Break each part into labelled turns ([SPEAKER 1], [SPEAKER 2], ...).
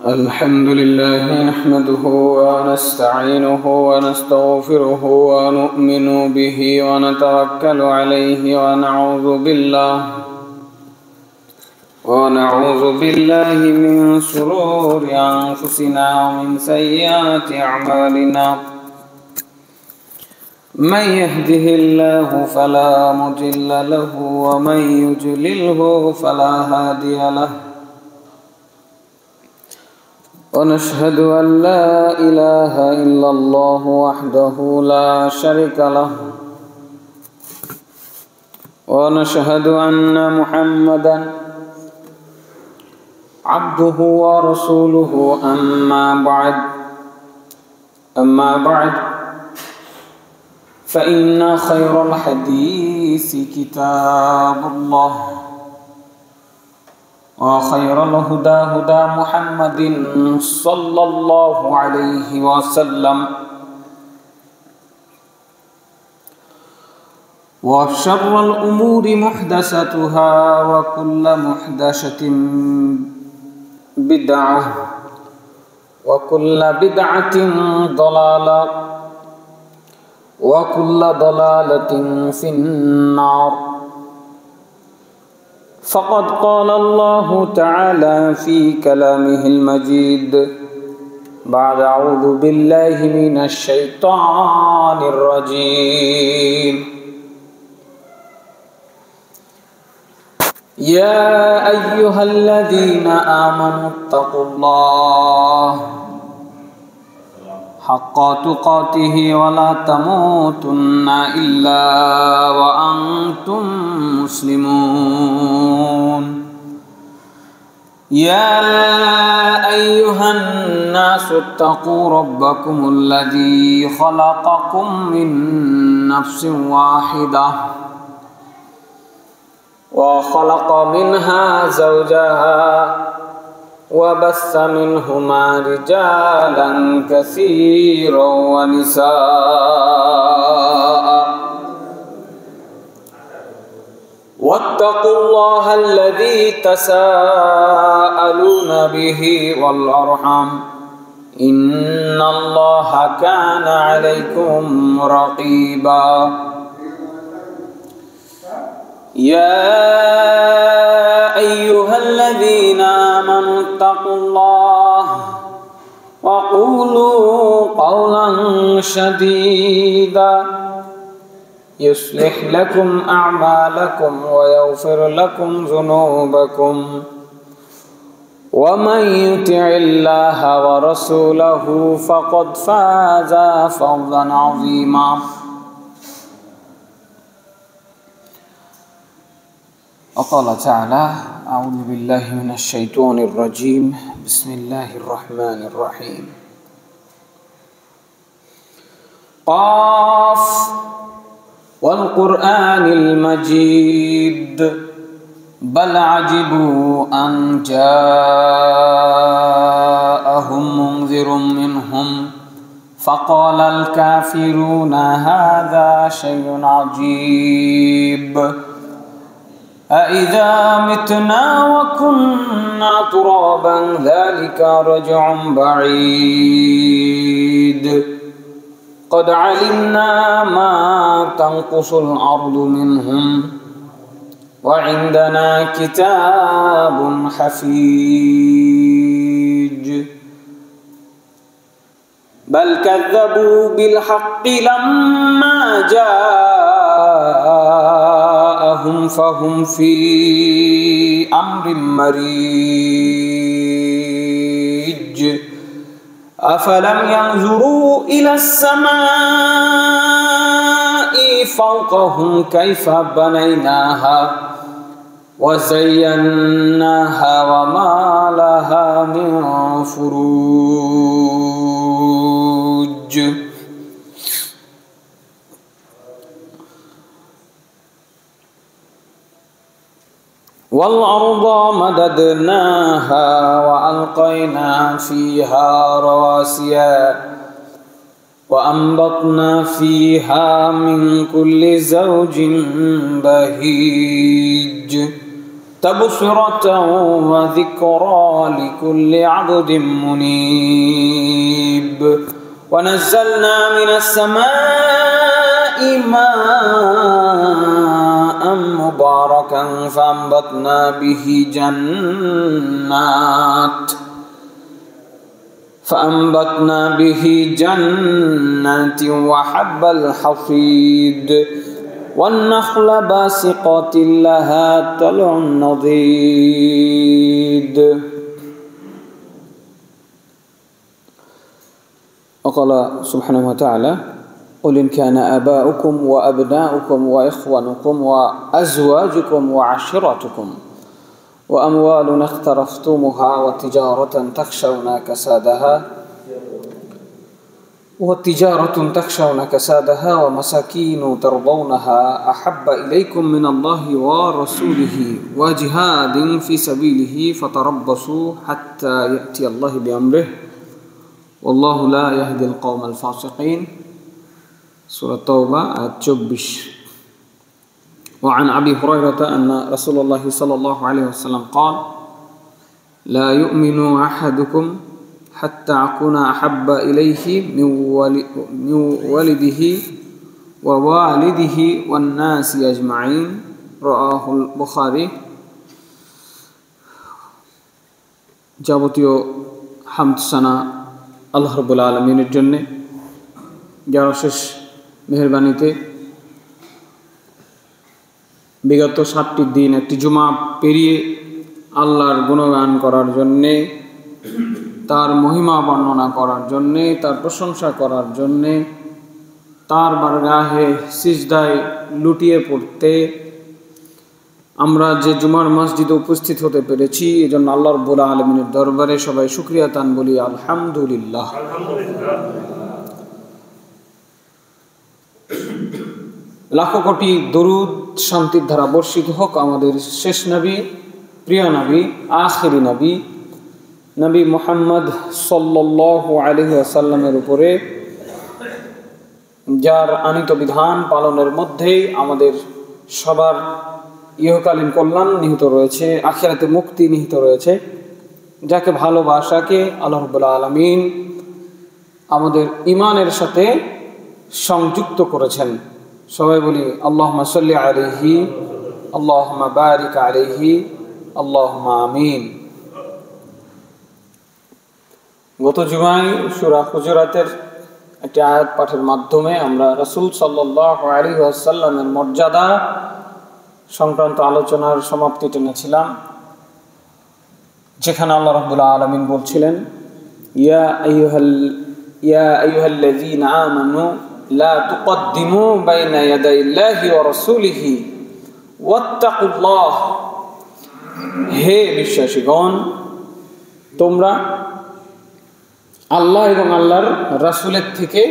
[SPEAKER 1] الحمد لله نحمده ونستعينه ونستغفره ونؤمن به ونتوكل عليه ونعوذ بالله من شرور أنفسنا ومن سيئات أعمالنا. من يهده الله فلا مضل له ومن يضلله فلا هادي له. ونشهد أن لا إله إلا الله وحده لا شريك له. ونشهد أن محمدا عبده ورسوله. أما بعد فإن خير الحديث كتاب الله، وخير الهدى هدى محمد صلى الله عليه وسلم، وشر الأمور محدثاتها وكل محدثة بدعة وكل بدعة ضلالة وكل ضلالة في النار. فقد قال الله تعالى في كلامه المجيد بعد أعوذ بالله من الشيطان الرجيم: يا أيها الذين آمنوا اتقوا الله حق تقاته ولا تموتن إلا وأنتم مسلمون. يا أيها الناس اتقوا ربكم الذي خلقكم من نفس واحدة وخلق منها زوجها وبث منهما رجالا كثيرا ونساء. واتقوا الله الذي تساءلون به والأرحام إن الله كان عليكم رقيبا. يا أيها الذين آمنوا اتقوا الله وقولوا قولا سديدا يصلح لكم أعمالكم ويغفر لكم ذنوبكم، ومن يطع الله ورسوله فقد فاز فوزا عظيما. وقال تعالى: أعوذ بالله من الشيطان الرجيم. بسم الله الرحمن الرحيم. قاف والقرآن المجيد بل عجبوا أن جاءهم منذر منهم فقال الكافرون هذا شيء عجيب. أإذا متنا وكنا ترابا ذلك رجع بعيد. قد علمنا ما تنقص الأرض منهم وعندنا كتاب حفيظ. بل كذبوا بالحق لما جاءهم فهم في أمر مريج. أفلم ينظروا إلى السماء فوقهم كيف بنيناها وزيناها وما لها من فروج. والأرض مددناها وألقينا فيها رواسي وأنبطنا فيها من كل زوج بهيج. تبصرة وذكرى لكل عبد منيب ونزلنا من السماء ماء مباركا فأنبتنا به جنات وحب الحصيد والنخل باسقات لها طلع نضيد وقال سبحانه وتعالى قل إن كان آباؤكم وأبناؤكم وإخوانكم وأزواجكم وعشيرتكم وأموال اقترفتموها وتجارة تخشون كسادها ومساكين ترضونها أحب إليكم من الله ورسوله وجهاد في سبيله فتربصوا حتى يأتي الله بأمره والله لا يهدي القوم الفاسقين سورة التوبة 24. وعن أبي هريرة أن رسول الله صلى الله عليه وسلم قال لا يؤمن أحدكم حتى أكون أحب إليه من ولده ووالده والناس أجمعين رواه البخاري যাবতীয় হামদ সানা আল্লাহ রাব্বুল আলামিনের জন্য যার শেষ মেহেরবানিতে বিগত 7টি দিন একটি জুমা পেরিয়ে আল্লাহর গুণগান করার জন্যে, তার মহিমা বর্ণনা করার জন্যে, তার প্রশংসা করার জন্যে, তার বারগাহে সিজদায় লুটিয়ে পড়তে আমরা যে জুমার মসজিদে উপস্থিত হতে পেরেছি, এজন্য আল্লাহ রাব্বুল আলামিনের দরবারে সবাই শুকরিয়া তান বলি আলহামদুলিল্লাহ। লাখো কোটি দরুদ শান্তির ধারা বর্ষিত হোক আমাদের শেষ নবী, প্রিয় নবী, আখিরি নবী, নবী মুহাম্মদ সাল্লাল্লাহু আলাইহি ওয়াসাল্লামের উপরে, যার আনিত বিধান পালনের মধ্যেই আমাদের সবার ইহকালীন কল্যাণ নিহিত রয়েছে, আখিরাতে মুক্তি নিহিত রয়েছে, যাকে ভালোবাসাকে আল্লাহ রাব্বুল আলামিন আমাদের ঈমানের সাথে সংযুক্ত করেছেন। সবাই বলি আল্লাহুম্মা সাল্লি আলাইহি, আল্লাহুম্মা বারিক আলাইহি, আল্লাহুম্মা আমিন। গত জুমায় সূরা হুজুরাতের একটি আয়াত পাঠের মাধ্যমে আমরা রাসূল সাল্লাল্লাহু আলাইহি ওয়াসাল্লামের মর্যাদা সংক্রান্ত আলোচনার সমাপ্তি টেনেছিলাম, যেখানে আল্লাহ রাব্বুল আলামিন বলছিলেন ইয়া আইয়ুহাল্লাযীনা আমানু লা তুকদ্দিমু বাইনা ইয়াদাইল্লাহি ওয়া রাসূলিহি ওয়াত্তাকুল্লাহ। হে বিশ্বাসীগণ, তোমরা আল্লাহ এবং আল্লাহর রাসূলের থেকে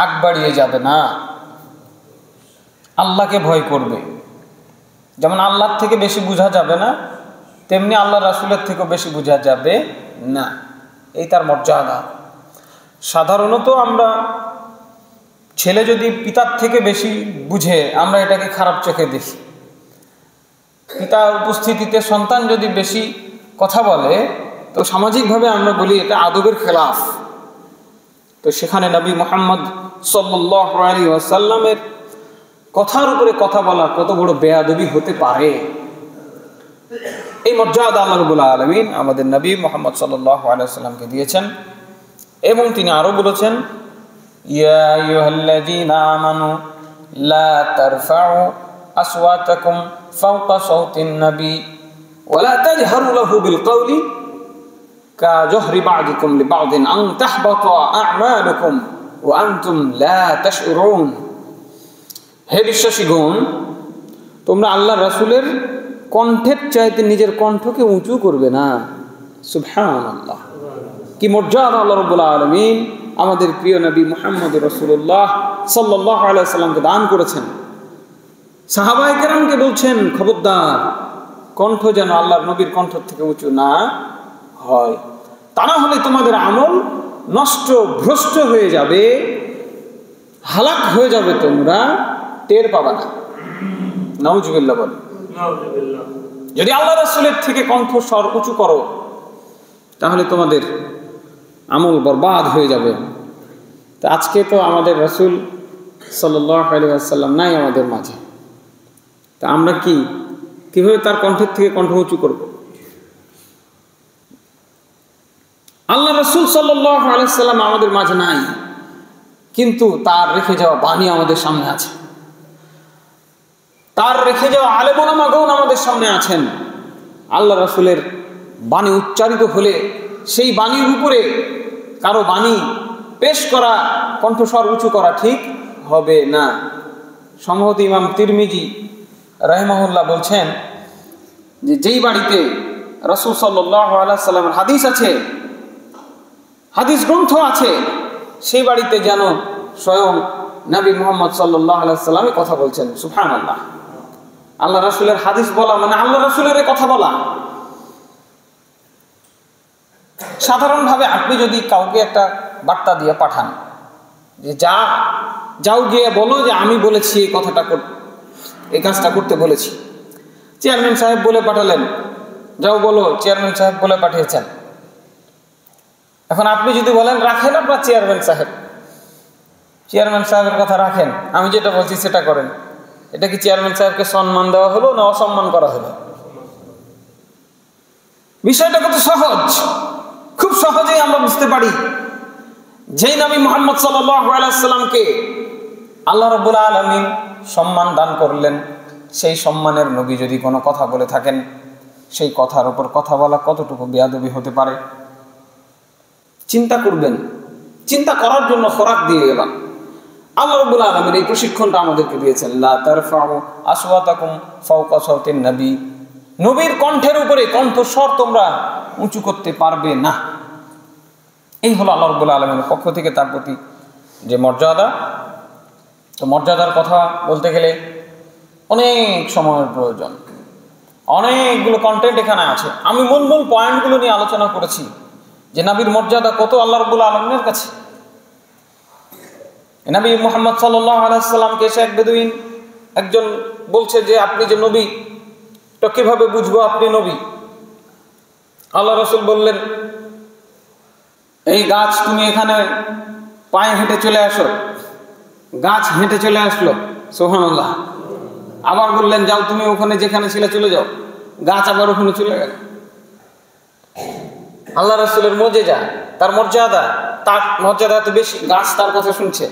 [SPEAKER 1] আগ বাড়িয়ে যাবে না, আল্লাহকে ভয় করবে। যেমন আল্লাহর থেকে বেশি বোঝা যাবে না, তেমনি আল্লাহর রাসূলের থেকেও বেশি বোঝা যাবে না, এই তার মর্যাদা। সাধারণত আমরা ছেলে যদি পিতার থেকে বেশি বুঝে আমরা এটাকে খারাপ চোখে দেখি। পিতার উপস্থিতিতে সন্তান যদি বেশি কথা বলে তো সামাজিকভাবে আমরা বলি এটা আদবের খেলাফ। তো সেখানে নবী মুহাম্মদ সাল্লাল্লাহু আলাইহি ওয়াসাল্লামের কথার উপরে কথা বলা কত বড় বেয়াদবি হতে পারে, এই মর্যাদা আল্লাহ রাব্বুল আলামিন আমাদের নবী মুহাম্মদ সাল্লাল্লাহু আলাইহি ওয়াসাল্লামকে দিয়েছেন। এবং তিনি আরো বলেছেন ইয়া আইয়ুহাল্লাযীনা আমানু লা তারফাউ আসওয়াতাকুম ফাওকা সাওতিন নবী ওয়া লা তাজহারু লাহু বিল কওলি কাজহরি বা'দিকুম লিবা'দিন আন তাহবাতা আ'মালুকুম ওয়া আনতুম লা তাশউরুন। হে বিশ্বাসীগণ, তোমরা আল্লাহর রাসূলের কণ্ঠের চাইতে নিজের কণ্ঠকে উঁচু করবে না। সুবহানাল্লাহ, কি মর্যাদা আল্লাহ রাব্বুল আলামিন আমাদের প্রিয় নবী মুহাম্মদ রাসূলুল্লাহ সাল্লাল্লাহু আলাইহি ওয়াসাল্লামকে দান করেছেন। সাহাবায়ে কেরামকে বলছেন খবরদার, কণ্ঠ যেন আল্লাহর নবীর কণ্ঠ থেকে উঁচু না হয়, তা না হলে তোমাদের আমল নষ্ট ভ্রষ্ট হয়ে যাবে, হালাক হয়ে যাবে, তোমরা টের পাবে না। নাউজুবিল্লাহ বলেন। যদি আল্লাহ রাসূলের থেকে কণ্ঠস্বর উঁচু করো তাহলে তোমাদের আমল বরবাদ হয়ে যাবে। তো আজকে তো আমাদের রাসূল সাল্লাল্লাহু আলাইহি ওয়াসাল্লাম নাই আমাদের মাঝে, তা আমরা কিভাবে তার কণ্ঠের থেকে কণ্ঠ উঁচু করব? আল্লাহ রাসূল সাল্লাল্লাহু আলাইহি ওয়াসাল্লাম আমাদের মাঝে নাই, কিন্তু তার রেখে যাওয়া বাণী আমাদের সামনে আছে, তার রেখে যাওয়া আলেম ওলামাগণ আমাদের সামনে আছেন। আল্লাহ রাসূলের বাণী উচ্চারিত হলে সেই বাণীর উপরে কারো বাণী পেশ করা, কণ্ঠস্বর উঁচু করা ঠিক হবে না। সম্ভবত ইমাম তিরমিজি রাহিমাহুল্লাহ বলছেন যে যেই বাড়িতে রাসূল সাল্লাল্লাহু আলাইহি ওয়াসাল্লামের হাদিস আছে, হাদিস গ্রন্থ আছে, সেই বাড়িতে যেন স্বয়ং নবী মুহাম্মদ সাল্লাল্লাহু আলাইহি ওয়াসাল্লাম কথা বলছেন। সুবহানাল্লাহ। আল্লাহ রাসূলের হাদিস বলা মানে আল্লাহ রাসূলের কথা বলা। সাধারণভাবে আপনি যদি কাউকে একটা বার্তা দিয়ে পাঠান যে যাও গিয়ে বলো যে আমি বলেছি এই কথাটা এই কাজটা করতে বলেছি, চেয়ারম্যান সাহেব বলে পাঠালেন, যাও বলো চেয়ারম্যান সাহেব বলে পাঠিয়েছেন। এখন আপনি যদি বলেন রাখেন আপনার চেয়ারম্যান সাহেবের কথা রাখেন, আমি যেটা বলছি সেটা করেন, এটা কি চেয়ারম্যান সাহেবকে সম্মান দেওয়া হলো না অসম্মান করা হলো? বিষয়টা কত সহজ, খুব সহজেই আমরা বুঝতে পারি। যেই নবী মুহাম্মদ সাল্লাল্লাহু আলাইহি ওয়াসাল্লামকে আল্লাহ রাব্বুল আলামিন সম্মান দান করলেন, সেই সম্মানের নবী যদি কোনো কথা বলে থাকেন, সেই কথার উপর কথা বলা কতটুকু বেয়াদবি হতে পারে চিন্তা করবেন। চিন্তা করার জন্য খোরাক দিয়ে গেলাম। আল্লাহ রাব্বুল আলামিন এই প্রশিক্ষণটা আমাদেরকে দিয়েছেন, লা তারফাউ আসওয়াতাকুম ফাওকা সাওতিন নবী, নবীর কণ্ঠের উপরে কণ্ঠস্বর তোমরা উঁচু করতে পারবে না। এই হলো আল্লাহ রাব্বুল আলামিনের পক্ষ থেকে তার প্রতি যে মর্যাদা। তো মর্যাদার কথা বলতে গেলে অনেক সময়ের প্রয়োজন, অনেকগুলো কন্টেন্ট এখানে আছে। আমি মূল পয়েন্টগুলো নিয়ে আলোচনা করেছি যে নবীর মর্যাদা কত আল্লাহ রাব্বুল আলামিনের কাছে। নবী মুহাম্মদ সাল্লাল্লাহু আলাইহি ওয়াসাল্লামকে এসে এক বেদুইন একজন বলছে যে আপনি যে নবী, তো কিভাবে বুঝবো আপনি নবী? আল্লাহ রাসূল বললেন, এই গাছ তুমি এখানে পায়ে হেঁটে চলে আসো। গাছ হেঁটে চলে আসলো, সুবহানাল্লাহ। আবার বললেন যাও তুমি ওখানে যেখানে ছিলে চলে যাও, গাছ আবার ওখানে চলে গেল। আল্লাহ রাসূলের মুজিজা, তার মর্যাদা এত বেশি, গাছ তার কথা শুনছে,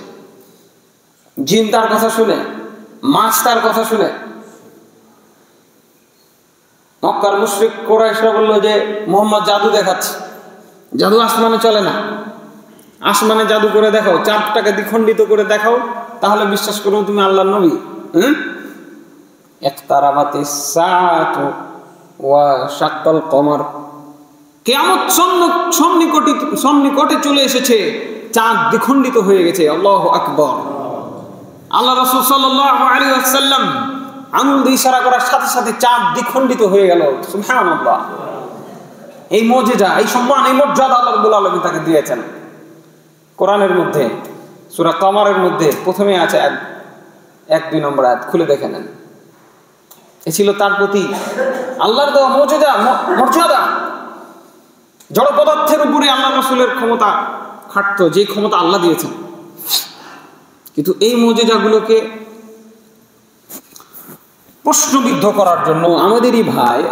[SPEAKER 1] জিন তার কথা শুনে, মাছ তার কথা শুনে। মক্কার মুশরিক কুরাইশরা বলল যে মুহাম্মদ জাদু দেখাচ্ছে, জাদু আসমানে চলে না, আসমানে জাদু করে দেখাও, চাঁদটাকে দ্বিখণ্ডিত করে দেখাও, তাহলে বিশ্বাস করবো তুমি আল্লাহর নবী। ইকতারাবাতিস সাআতু ওয়া শাক্কাল কমর, কিয়ামত সন্নিকটে চলে এসেছে, চাঁদ দ্বিখণ্ডিত হয়ে গেছে। আল্লাহু আকবার। আল্লাহ রাসূল সাল্লাল্লাহু আলাইহি ওয়াসাল্লাম আঙুল দিয়ে ইশারা করার সাথে সাথে চাঁদ দ্বিখণ্ডিত হয়ে গেল। সুবহানাল্লাহ। এই মুজিজা, এই সম্মান, এই মর্যাদা আল্লাহ রাব্বুল আলামিন তাকে দিয়েছেন। কোরআনের মধ্যে সূরা কমরের মধ্যে প্রথমে আছে 1-2 নম্বর আয়াত, খুলে দেখে নেন। এ ছিল তার প্রতি আল্লাহর দেওয়া মর্যাদা। জড় পদার্থের উপরে আল্লাহ রাসূলের ক্ষমতা খাটতো, যে ক্ষমতা আল্লাহ দিয়েছেন। কিন্তু এই মুজিজাগুলোকে প্রশ্নবিদ্ধ করার জন্য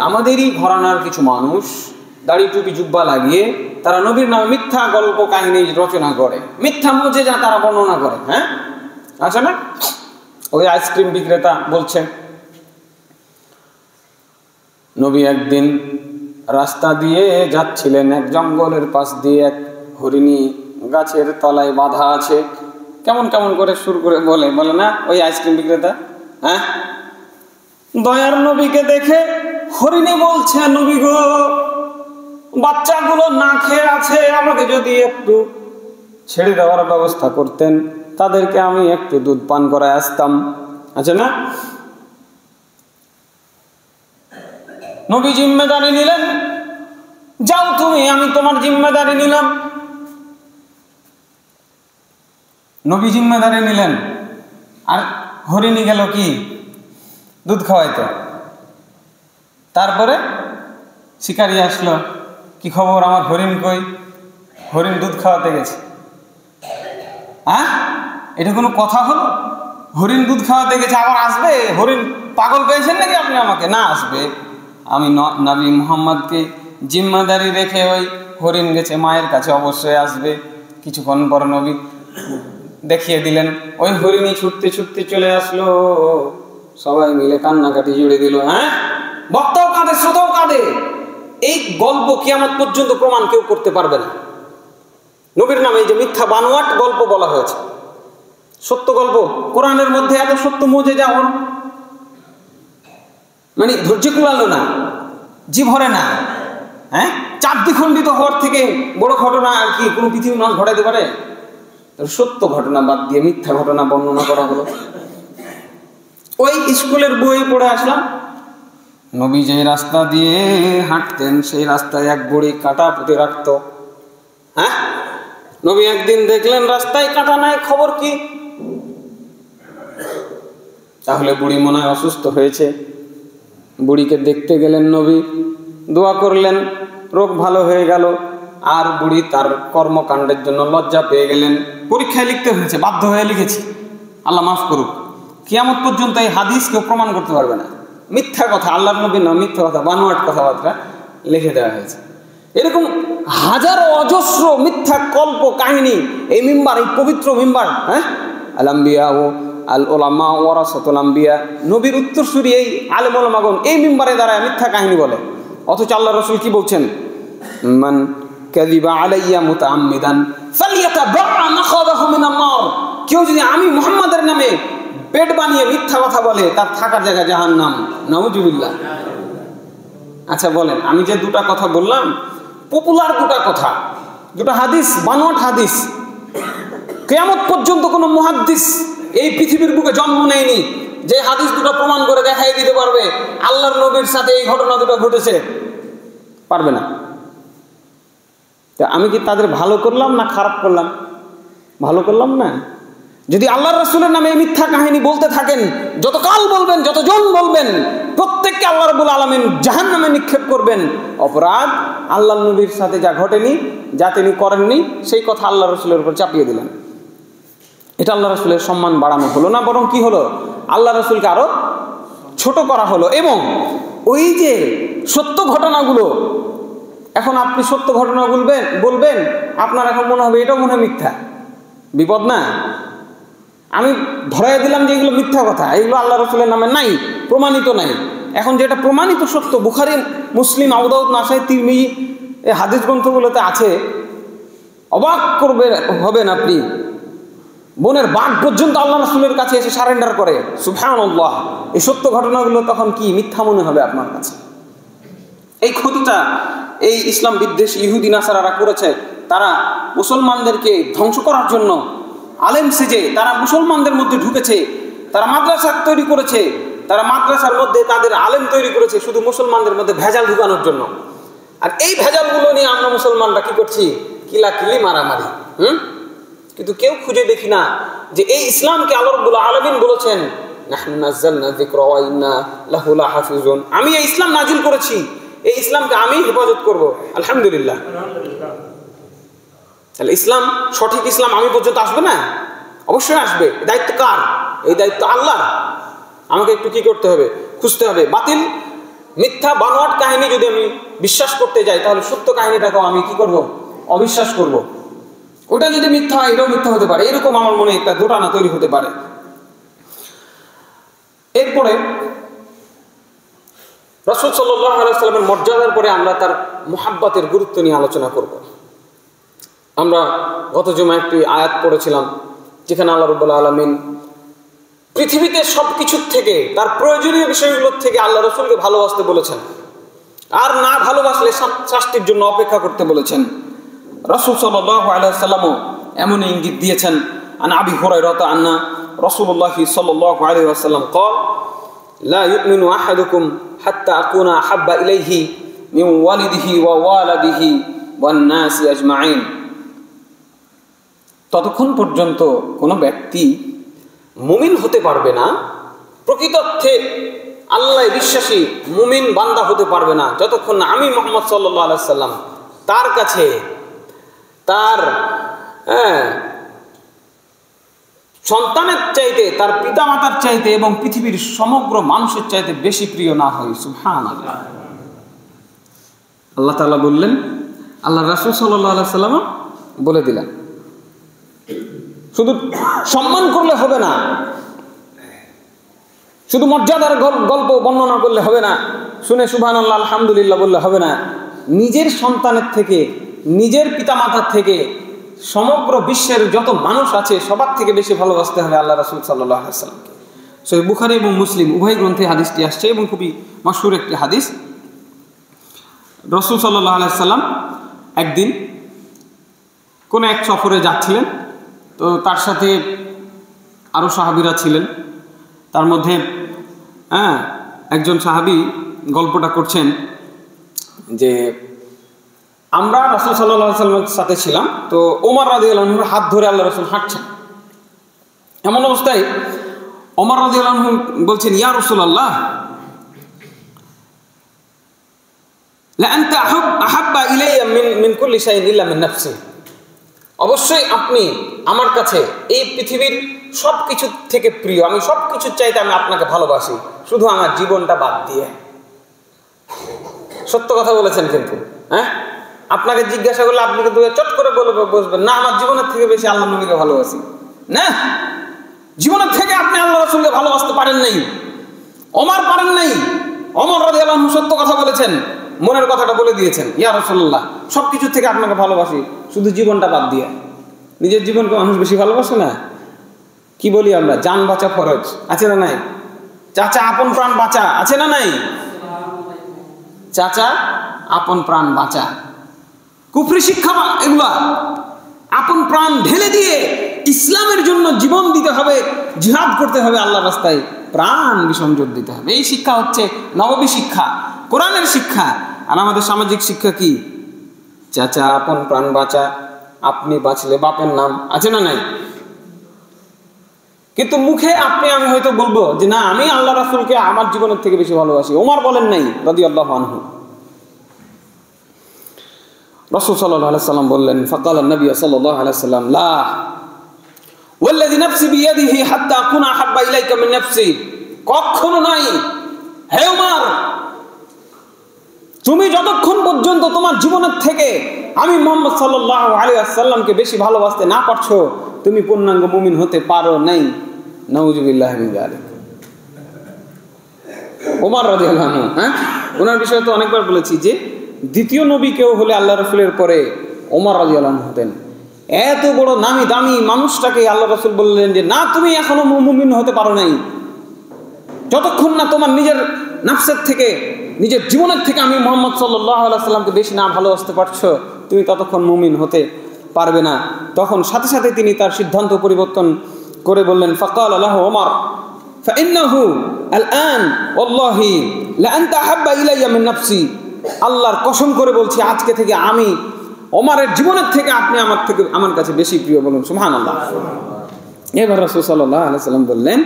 [SPEAKER 1] আমাদেরই ঘরানার কিছু মানুষ দাড়ি টুপি জুব্বা লাগিয়ে তারা নবীর নামে মিথ্যা গল্প কাহিনী রচনা করে, মিথ্যা মুজিজা তারা বর্ণনা করে। হ্যাঁ, আছে না? ওই আইসক্রিম বিক্রেতা বলছেন, নবী একদিন রাস্তা দিয়ে যাচ্ছিলেন, এক জঙ্গলের পাশ দিয়ে এক হরিণী গাছের তলায় বাঁধা আছে। কেমন কেমন করে সুর করে বলে না ওই আইসক্রিম বিক্রেতা। হ্যাঁ, দয়ার নবীকে দেখে হরিণী বলছে, নবী গো, বাচ্চাগুলো না খেয়ে আছে, আমাকে যদি একটু ছেড়ে দেওয়ার ব্যবস্থা করতেন, তাদেরকে আমি একটু দুধ পান করায় আসতাম। আছে না? নবী জিম্মেদারি নিলেন, যাও তুমি, আমি তোমার জিম্মেদারি নিলাম। নবী জিম্মেদারি নিলেন, আর হরিণী গেল কি দুধ খাওয়াইতে। তারপরে শিকারি আসলো, কি খবর, আমার হরিণ কই? হরিণ দুধ খাওয়াতে গেছে। হ্যাঁ, এটা কোনো কথা হলো? হরিণ দুধ খাওয়াতে গেছে, আবার আসবে? হরিণ পাগল পেয়েছেন নাকি আপনি আমাকে? না, আসবে। আমি নবী মুহাম্মদকে জিম্মাদারি রেখে ওই হরিণ গেছে মায়ের কাছে, অবশ্যই আসবে। কিছুক্ষণ পর নবী দেখিয়ে দিলেন, ওই হরিণই ছুটতে ছুটতে চলে আসলো। সবাই মিলে কান্নাকাটি জুড়ে দিল। হ্যাঁ, বক্তাও কাঁদে, শ্রোতাও কাঁদে। এই গল্প কিয়ামত পর্যন্ত প্রমাণ কেউ করতে পারবে না। নবীর নামে এই যে মিথ্যা বানোয়াট গল্প বলা হয়েছে, সত্য গল্প কোরআনের মধ্যে এত সত্য মুজেজা ওর মানে ধৈর্য কুলালো না, জি ভরে না। হ্যাঁ, চার দ্বিখণ্ডিত হওয়ার থেকে বড় ঘটনা আর কি কোনো পৃথিবী মানুষ ঘটাতে পারে? সত্য ঘটনা বাদ দিয়ে মিথ্যা ঘটনা বর্ণনা করা হলো। ওই স্কুলের বই পড়ে আসলাম, নবী যে রাস্তা দিয়ে হাঁটতেন সেই রাস্তায় এক বুড়ি কাঁটা পুঁতে রাখত। হ্যাঁ, নবী একদিন দেখলেন রাস্তায় কাঁটা নাই, খবর কি? তাহলে বুড়ি মনে হয় অসুস্থ হয়েছে। বুড়িকে দেখতে গেলেন নবী, দোয়া করলেন, রোগ ভালো হয়ে গেল। আর বুড়ি তার কর্মকাণ্ডের জন্য লজ্জা পেয়ে গেলেন। পরীক্ষায় লিখতে হয়েছে, বাধ্য হয়ে লিখেছি, আল্লাহ মাফ করুক। কিয়ামত পর্যন্ত এই হাদিস কেউ প্রমাণ করতে পারবে না। মিথ্যা কথা, আল্লাহর নবী না, মিথ্যা কথা, বানোয়াট কথাবার্তা লিখে দেওয়া হয়েছে। এরকম হাজারো অজস্র মিথ্যা কল্প কাহিনী এই মিম্বার, এই পবিত্র মিম্বার। হ্যাঁ, আল আম্বিয়া ও আল ওলামা ওয়ারাসাতুল আম্বিয়া, নবীর উত্তরসূরি এই আলেম ওলামাগণ এই মিম্বারে দাঁড়ায় মিথ্যা কাহিনী বলে। অথচ আল্লাহ রাসূল কি বলছেন? মান কাযিবা আলাইয়া মুতাআম্মিদান ফালিয়াতাবা'a মাখাদাহু মিনান নার। কেউ যদি আমি মুহাম্মাদের নামে পেট বানিয়ে মিথ্যা কথা বলে, তার থাকার জায়গা জাহান্নাম। নাউজুবিল্লাহ। আচ্ছা বলেন, আমি যে দুটা কথা বললাম, পপুলার দুটা কথা, দুটা হাদিস, বানোয়াট হাদিস, কিয়ামত পর্যন্ত কোনো মুহাদ্দিস এই পৃথিবীর বুকে জন্ম নেয়নি যে হাদিস দুটো প্রমাণ করে দেখাই দিতে পারবে আল্লাহর নবীর সাথে এই ঘটনা দুটো ঘটেছে। পারবে না। আমি কি তাদের ভালো করলাম না খারাপ করলাম? ভালো করলাম না? যদি আল্লাহর রাসূলের নামে এই মিথ্যা কাহিনী বলতে থাকেন, যতকাল বলবেন, যতজন বলবেন, প্রত্যেককে আল্লাহ রাব্বুল আলামিন জাহান্নামে নিক্ষেপ করবেন। অপরাধ আল্লাহর নবীর সাথে যা ঘটেনি, যা তিনি করেননি, সেই কথা আল্লাহ রাসূলের উপর চাপিয়ে দিলেন। এটা আল্লাহ রাসূলের সম্মান বাড়ানো হলো না, বরং কি হলো? আল্লাহ রাসূলকে আরো ছোট করা হলো। এবং ওই যে সত্য ঘটনাগুলো, এখন আপনি সত্য ঘটনা বলবেন, আপনার এখন মনে হবে এটাও মনে হয় মিথ্যা। বিপদ না? আমি ধরাই দিলাম যে এগুলো মিথ্যা কথা, এগুলো আল্লাহ রাসূলের নামে নাই, প্রমাণিত নাই। এখন যেটা প্রমাণিত সত্য, বুখারী, মুসলিম, আবু দাউদ, নাসাই, তিরমিজি এই হাদিস গ্রন্থগুলোতে আছে, অবাক হবেন আপনি। বনের বাঘ পর্যন্ত আল্লাহ রাসূলের কাছে এসে সারেন্ডার করে। সুবহানাল্লাহ। এই সত্য ঘটনাগুলো তখন কি মিথ্যা মনে হবে আপনার কাছে? এই ক্ষতিটা এই ইসলাম বিদ্বেষী ইহুদি নাসারারা করেছে। তারা মুসলমানদেরকে ধ্বংস করার জন্য আলেম সেজে তারা মুসলমানদের মধ্যে ঢুকেছে। তারা মাদ্রাসা তৈরি করেছে, তারা মাদ্রাসার মধ্যে তাদের আলেম তৈরি করেছে শুধু মুসলমানদের মধ্যে ভেজাল ঢুকানোর জন্য। আর এই ভেজালগুলো নিয়ে আমরা মুসলমানরা কি করছি? কিলাকিলি, মারামারি। কিন্তু কেউ খুঁজে দেখি না যে এই ইসলামকে আল্লাহ রাব্বুল আলামিন বলেছেন, নাহনু নাযালনা যিকরা ওয়া ইন্না লাহু লাহাফিজুন। আমি এই ইসলাম নাজিল করেছি, এই ইসলামকে আমি হেফাজত করব। আলহামদুলিল্লাহ। তাহলে ইসলাম, সঠিক ইসলাম আমি পর্যন্ত আসবে না? অবশ্যই আসবে। দায়িত্ব কার? এই দায়িত্ব আল্লাহর। আমাকে একটু কি করতে হবে? খুঁজতে হবে। বাতিল, মিথ্যা, বানোয়াট কাহিনী যদি আমি বিশ্বাস করতে যাই, তাহলে সত্য কাহিনীটাকেও আমি কি করব? অবিশ্বাস করব। ওটা যদি মিথ্যা হয়, এটাও মিথ্যা হতে পারে। এরকম আমার মনে একটা দোটানা তৈরি হতে পারে। এরপরে রাসূল সাল্লাল্লাহু আলাইহি ওয়াসাল্লামের মর্যাদার পরে আমরা তার মুহাব্বতের গুরুত্ব নিয়ে আলোচনা করব। আমরা গত জুমায় একটি আয়াত পড়েছিলাম যেখানে আল্লাহ রাব্বুল আলামিন পৃথিবীতে সবকিছুর থেকে, তার প্রয়োজনীয় বিষয়গুলোর থেকে আল্লাহ রাসূলকে ভালোবাসতে বলেছেন, আর না ভালোবাসলে শাস্তির জন্য অপেক্ষা করতে বলেছেন। রাসূল সাল্লাল্লাহু আলাইহি ওয়াসাল্লামও এমন ইঙ্গিত দিয়েছেন। আন আবি হুরায়রা আন্না রাসূলুল্লাহ সাল্লাল্লাহু আলাইহি ওয়াসাল্লাম قال لا يؤمن احدكم حتى اكون احب اليه من والده ووالده والناس اجمعين। ততক্ষণ পর্যন্ত কোনো ব্যক্তি মুমিন হতে পারবে না, প্রকৃতার্থে আল্লাহ বিশ্বাসী মুমিন বান্দা হতে পারবে না যতক্ষণ না আমি মুহাম্মদ সাল্লাল্লাহু আলাইহি সাল্লাম তার কাছে তার সন্তানের চাইতে, তার পিতামাতার চাইতে এবং পৃথিবীর সমগ্র মানুষের চাইতে বেশি প্রিয় না হয়। সুবহানাল্লাহ। আল্লাহ তাআলা বললেন, আল্লাহ রাসূল সাল্লাল্লাহু আলাইহি সাল্লাম বলে দিলেন, শুধু সম্মান করলে হবে না, শুধু মর্যাদার গল্প বর্ণনা করলে হবে না, শুনে সুবহানাল্লাহ আলহামদুলিল্লাহ বললে হবে না, নিজের সন্তানের থেকে, নিজের পিতামাতার থেকে সমগ্র বিশ্বের যত মানুষ আছে সবার থেকে বেশি ভালোবাসতে হবে আল্লাহ রাসূল সাল্লাল্লাহু আলাইহি ওয়াসাল্লামকে। সহিহ বুখারী এবং মুসলিম উভয় গ্রন্থে হাদিসটি আসছে এবং খুবই মাশহুর একটি হাদিস। রাসূল সাল্লাল্লাহু আলাইহি ওয়াসাল্লাম একদিন কোন এক সফরে যাচ্ছিলেন, তো তার সাথে আরও সাহাবীরা ছিলেন। তার মধ্যে একজন সাহাবী গল্পটা করছেন যে আমরা রাসূল সাল্লাল্লাহু আলাইহি ওয়াসাল্লামের সাথে ছিলাম, তো ওমর রাদিয়াল্লাহু আনহুর হাত ধরে আল্লাহ রাসূল হাঁটছেন। এমন অবস্থায় ওমর রাদিয়াল্লাহু আনহু বলছেন, ইয়া রাসূলুল্লাহ লা আনতা আহাব্বা ইলাইয়া মিন কুল্লি শাইইন ইল্লা মিন নাফসি, অবশ্যই আপনি আমার কাছে এই পৃথিবীর সব কিছু থেকে প্রিয়, আমি সব কিছুর চাইতে আমি আপনাকে ভালোবাসি, শুধু আমার জীবনটা বাদ দিয়ে। সত্য কথা বলেছেন, কিন্তু আপনাকে জিজ্ঞাসা করলে আপনি কিন্তু চট করে বসবেন না আমার জীবনের থেকে বেশি আল্লাহ নবীকে ভালোবাসি। না, জীবনের থেকে আপনি আল্লাহ রাসূলকে ভালোবাসতে পারেন নাই, ওমর পারেন নাই। ওমর রাদিয়াল্লাহু আনহু সত্য কথা বলেছেন, মনের কথাটা বলে দিয়েছেন, ইয়া রাসূলুল্লাহ সব কিছুর থেকে আপনাকে ভালোবাসি, শুধু জীবনটা বাদ দিয়ে। নিজের জীবনকে মানুষ বেশি ভালোবাসে না? কি বলি আমরা, জান বাঁচা ফরজ, আছে না নাই? চাচা আপন প্রাণ বাঁচা, আছে না নাই? চাচা আপন প্রাণ বাঁচা, কুফরি শিক্ষা এগুলা আপন প্রাণ ঢেলে দিয়ে ইসলামের জন্য জীবন দিতে হবে, জিহাদ করতে হবে আল্লাহর রাস্তায়, প্রাণ বিসর্জন দিতে হবে। এই শিক্ষা হচ্ছে নববী শিক্ষা, কোরআনের শিক্ষা। আর আমাদের সামাজিক শিক্ষা কি? চাচা আপন প্রাণ বাঁচা, আপনি বাঁচলে বাপের নাম, আছে না নাই? কিন্তু মুখে আপনি আমি হয়তো বলবো যে না আমি আল্লাহ রাসূলকে আমার জীবনের থেকে বেশি ভালোবাসি। ওমর বলেন নাই রাদিয়াল্লাহু আনহু। রাসূল সাল্লাল্লাহু আলাইহি সাল্লাম বললেন, ফাকাল নবী সাল্লাল্লাহু আলাইহি সাল্লাম, লা ওয়াল্লাযী নাফসি বিয়াদিহি হাত্তা আকুনা আহাব্বা ইলাইকা মিন নাফসি, কখনো নাই হে ওমর, তুমি যতক্ষণ পর্যন্ত তোমার জীবনের থেকে আমি মুহাম্মদ সাল্লাল্লাহু আলাইহি ওয়াসাল্লামকে বেশি ভালোবাসতে না পারছো, তুমি পূর্ণাঙ্গ মুমিন হতে পারো নাই। নাউযুবিল্লাহি মিন যালিক। ওমর রাদিয়াল্লাহু আনহু, ওনার বিষয়ে তো অনেকবার বলেছি যে দ্বিতীয় নবী কেউ হলে আল্লাহ রাসূলের পরে ওমর রাদিয়াল্লাহু আনহু হতেন। এত বড় নামি দামি মানুষটাকে আল্লাহ রাসূল বললেন যে না তুমি এখনো মুমিন হতে পারো নাই, যতক্ষণ না তোমার নিজের নফসের থেকে, নিজের জীবনের থেকে আমি মুহাম্মদ সাল্লাল্লাহু আলাইহি ওয়াসাল্লামকে বেশি না ভালোবাসতে পারছো, তুমি ততক্ষণ মুমিন হতে পারবে না। তখন সাথে সাথে তিনি তার সিদ্ধান্ত পরিবর্তন করে বললেন, ফাকাল লাহু ওমর ফাইন্নাহু আলআন ওয়াল্লাহি লা আনতা আহাব্বা ইলাইয়া মিন নাফসি, আল্লাহর কসম করে বলছি আজকে থেকে আমি ওমরের জীবনের থেকে আপনি আমার কাছে বেশি প্রিয়। বলুন সুবহানাল্লাহ। এবার রাসূল সাল্লাল্লাহু আলাইহি ওয়াসাল্লাম বললেন,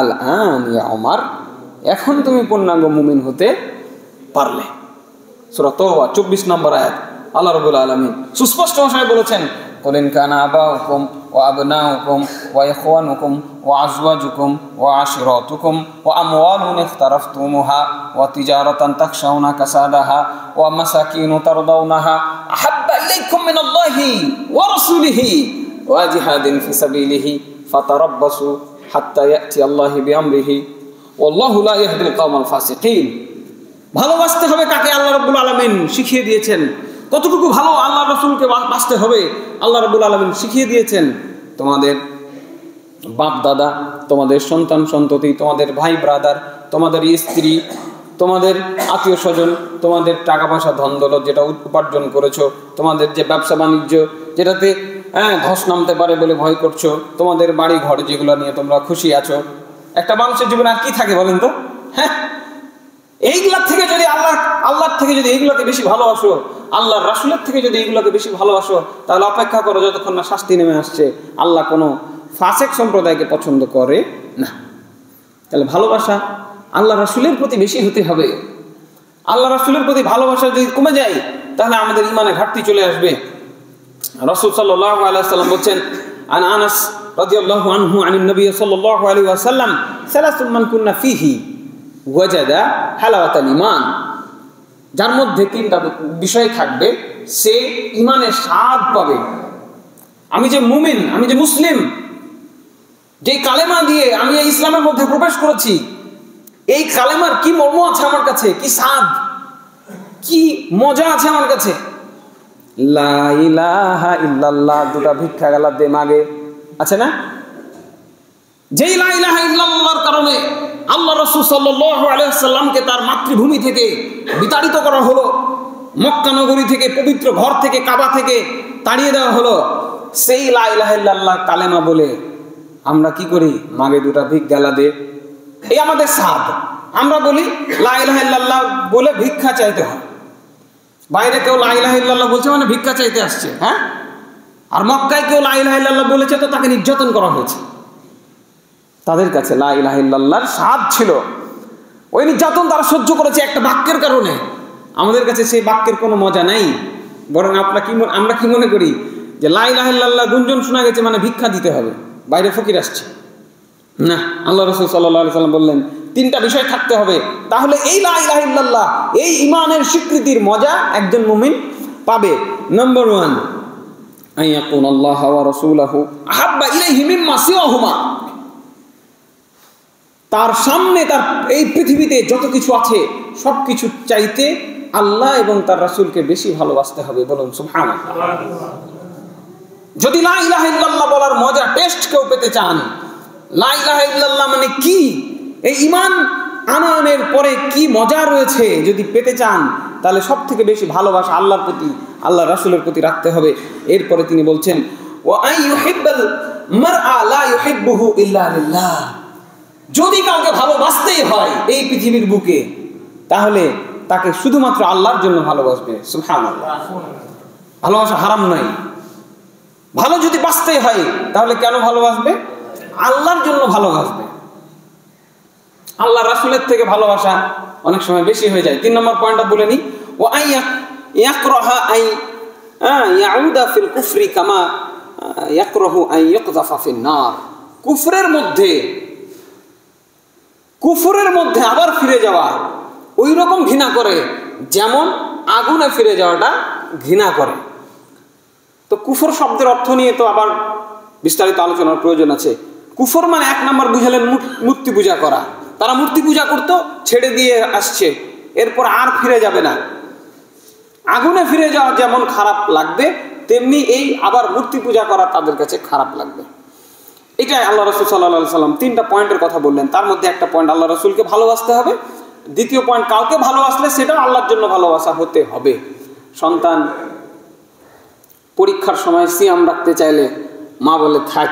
[SPEAKER 1] আলআন ইয়া ওমর, এখন তুমি পূর্ণাঙ্গ মুমিন হতে পারলে। সূরা তাওবা 24 নম্বর আয়াত। আল্লাহ রাব্বুল আলামিন সুস্পষ্ট ভাষায় বলেছেন, কুল ইন কানা আবাউকুম ওয়া আবনাউকুম ওয়া ইখওয়ানুকুম ওয়া আজওয়াজুকুম ওয়া আশিরাতুকুম ওয়া আমওয়ালুন ইখতারাফতুমুহা ওয়া তিজারাতান তাখশাউনা কাসাদাহা ওয়া মাসাকিনু তারদাউনাহা আহাব্বা ইলাইকুম মিনাল্লাহি ওয়া রাসূলিহি ওয়া জিহাদিন ফি সাবিলিহি ফাতারাব্বাসু হাত্তা ইয়াতি আল্লাহু বিআমরিহি ওয়াল্লাহু লা ইয়াহদিল কওমাল ফাসিকিন। ভালোবাসতে হবে কাকে? আল্লাহ রাব্বুল আলামিন শিখিয়ে দিয়েছেন। কতটুকু ভালো আল্লাহ রাসূলকে বাসতে হবে আল্লাহ রাব্বুল আলামিন শিখিয়ে দিয়েছেন। তোমাদের বাপ দাদা, তোমাদের সন্তান সন্ততি, তোমাদের ভাই ব্রাদার, তোমাদের স্ত্রী, তোমাদের আত্মীয় স্বজন, তোমাদের টাকা পয়সা ধন দৌলত যেটা উপার্জন করেছো, তোমাদের যে ব্যবসা বাণিজ্য যেটাতে ধস নামতে পারে বলে ভয় করছো, তোমাদের বাড়ি ঘর যেগুলো নিয়ে তোমরা খুশি আছো। একটা মানুষের জীবনে আর কি থাকে বলেন তো? এইগুলার থেকে যদি আল্লাহর থেকে যদি এইগুলোকে বেশি ভালোবাসো, আল্লাহর রাসূলের থেকে যদি এইগুলোকে বেশি ভালোবাসো, তাহলে অপেক্ষা করো যতক্ষণ না শাস্তি নেমে আসছে। আল্লাহ কোনো ফাসেক সম্প্রদায়কে পছন্দ করে না। তাহলে ভালোবাসা আল্লাহ রাসূলের প্রতি বেশি হতে হবে। আল্লাহ রাসূলের প্রতি ভালোবাসা যদি কমে যায় তাহলে আমাদের ঈমানে ঘাটতি চলে আসবে। রাসূল সাল্লাল্লাহু আলাইহি ওয়াসাল্লাম বলেন, আন আনাস রাদিয়াল্লাহু আনহু আনিন নবী সাল্লাল্লাহু আলাইহি ওয়াসাল্লাম সালাসুন মান কুন্না ফিহি ওয়াজাদা হালাওয়াতাল ঈমান। যার মধ্যে তিনটা বিষয় থাকবে সে ঈমানের স্বাদ পাবে। আমি যে মুমিন, আমি যে মুসলিম, যে কালেমা দিয়ে আমি এই ইসলামের মধ্যে প্রবেশ করেছি, এই কালেমার কি মর্ম আছে আমার কাছে, কি স্বাদ, কি মজা আছে আমার কাছে। লা ইলাহা ইল্লাল্লাহ, দুটা ভিক্ষা গালা দে মাগে আছে না? যেই লা ইলাহা ইল্লাল্লাহর কারণে আল্লাহ রাসূল সাল্লাল্লাহু আলাইহি ওয়াসাল্লামকে তার মাতৃভূমি থেকে বিতাড়িত করা হলো, মক্কা নগরী থেকে, পবিত্র ঘর থেকে, কাবা থেকে তাড়িয়ে দেওয়া হলো, সেই লা ইলাহা ইল্লাল্লাহ কালেমা বলে আমরা কি করি? মাগে দুটা ভিক গালা দে, এই আমাদের স্বাদ। আমরা বলি লা ইলাহা ইল্লাল্লাহ বলে ভিক্ষা চাইতে হয়। বাইরে কেউ লা ইলাহা ইল্লাল্লাহ বলছে মানে ভিক্ষা চাইতে আসছে, হ্যাঁ? আর মক্কায় কেউ লা ইলাহা ইল্লাল্লাহ বলেছে তো তাকে নির্যাতন করা হয়েছে। তাদের কাছে লা ইলাহা ইল্লাল্লাহর স্বাদ ছিল, ওই নির্যাতন তারা সহ্য করেছে একটা বাক্যের কারণে। আমাদের কাছে সেই বাক্যের কোনো মজা নাই, বরং আমরা কি মনে করি যে লা ইলাহা ইল্লাল্লাহ গুঞ্জন শোনা গেছে মানে ভিক্ষা দিতে হবে, বাইরে ফকির আসছে। না, আল্লাহ রাসূল সাল্লাল্লাহু আলাইহি ওয়াসাল্লাম বললেন তিনটা বিষয় থাকতে হবে, তাহলে এই লা ইলাহা ইল্লাল্লাহ, এই ঈমানের স্বীকৃতির মজা একজন মুমিন পাবে। নাম্বার 1, আইয়াকুনাল্লাহ ওয়া রাসূলুহু আহাব্বা ইলাইহি মিম্মা সিওয়াহুমা। তার সামনে, তার এই পৃথিবীতে যত কিছু আছে সব কিছু চাইতে আল্লাহ এবং তার রাসূলকে বেশি ভালোবাসতে হবে। বলুন সুবহানাল্লাহ। যদি লা ইলাহা ইল্লাল্লাহ বলার মজা, টেস্ট কেউ পেতে চান, লা ইলাহা ইল্লাল্লাহ মানে কি, এই ঈমান আনয়নের পরে কি মজা রয়েছে যদি পেতে চান, তাহলে সব থেকে বেশি ভালোবাসা আল্লাহর প্রতি, আল্লাহ রাসূলের প্রতি রাখতে হবে। এরপরে তিনি বলছেন, ওয়া আন ইউহিব্বাল মারআ লা ইউহিব্বুহু ইল্লা লিল্লাহ। যদি কাউকে ভালোবাসতেই হয় এই পৃথিবীর বুকে, তাহলে তাকে শুধুমাত্র আল্লাহর জন্য ভালোবাসবে। সুবহানাল্লাহ। ভালোবাসা হারাম নয়। ভালো যদি বাসতেই হয় তাহলে কেন ভালোবাসবে? আল্লাহর জন্য ভালোবাসবে। আল্লাহ রাসূলের থেকে ভালোবাসা অনেক সময় বেশি হয়ে যায়। 3 নম্বর পয়েন্টটা বলে নি, ওয়া ইয়াকরাহা আই ইয়াউদা ফিল কুফরি কামা ইয়াকরাহু আন ইউকযাফা ফিন নার। কুফরের মধ্যে আবার ফিরে যাওয়া ওই রকম ঘৃণা করে যেমন আগুনে ফিরে যাওয়াটা ঘৃণা করে। তো কুফর শব্দের অর্থ নিয়ে তো আবার বিস্তারিত আলোচনার প্রয়োজন আছে। কুফর মানে 1 নম্বর বুঝালেন মূর্তি পূজা করা। তারা মূর্তি পূজা করতো, ছেড়ে দিয়ে আসছে, এরপর আর ফিরে যাবে না। আগুনে ফিরে যাওয়া যেমন খারাপ লাগবে, তেমনি এই আবার মূর্তি পূজা করা তাদের কাছে খারাপ লাগবে। এটাই আল্লাহ রাসূল সাল্লাল্লাহু আলাইহি ওয়াসাল্লাম 3টা পয়েন্টের কথা বললেন। তার মধ্যে একটা পয়েন্ট আল্লাহ রাসূলকে ভালোবাসতে হবে, দ্বিতীয় পয়েন্ট কাউকে ভালোবাসলে সেটা আল্লাহর জন্য ভালোবাসা হতে হবে। সন্তান পরীক্ষার সময় সিয়াম রাখতে চাইলে মা বলে থাক,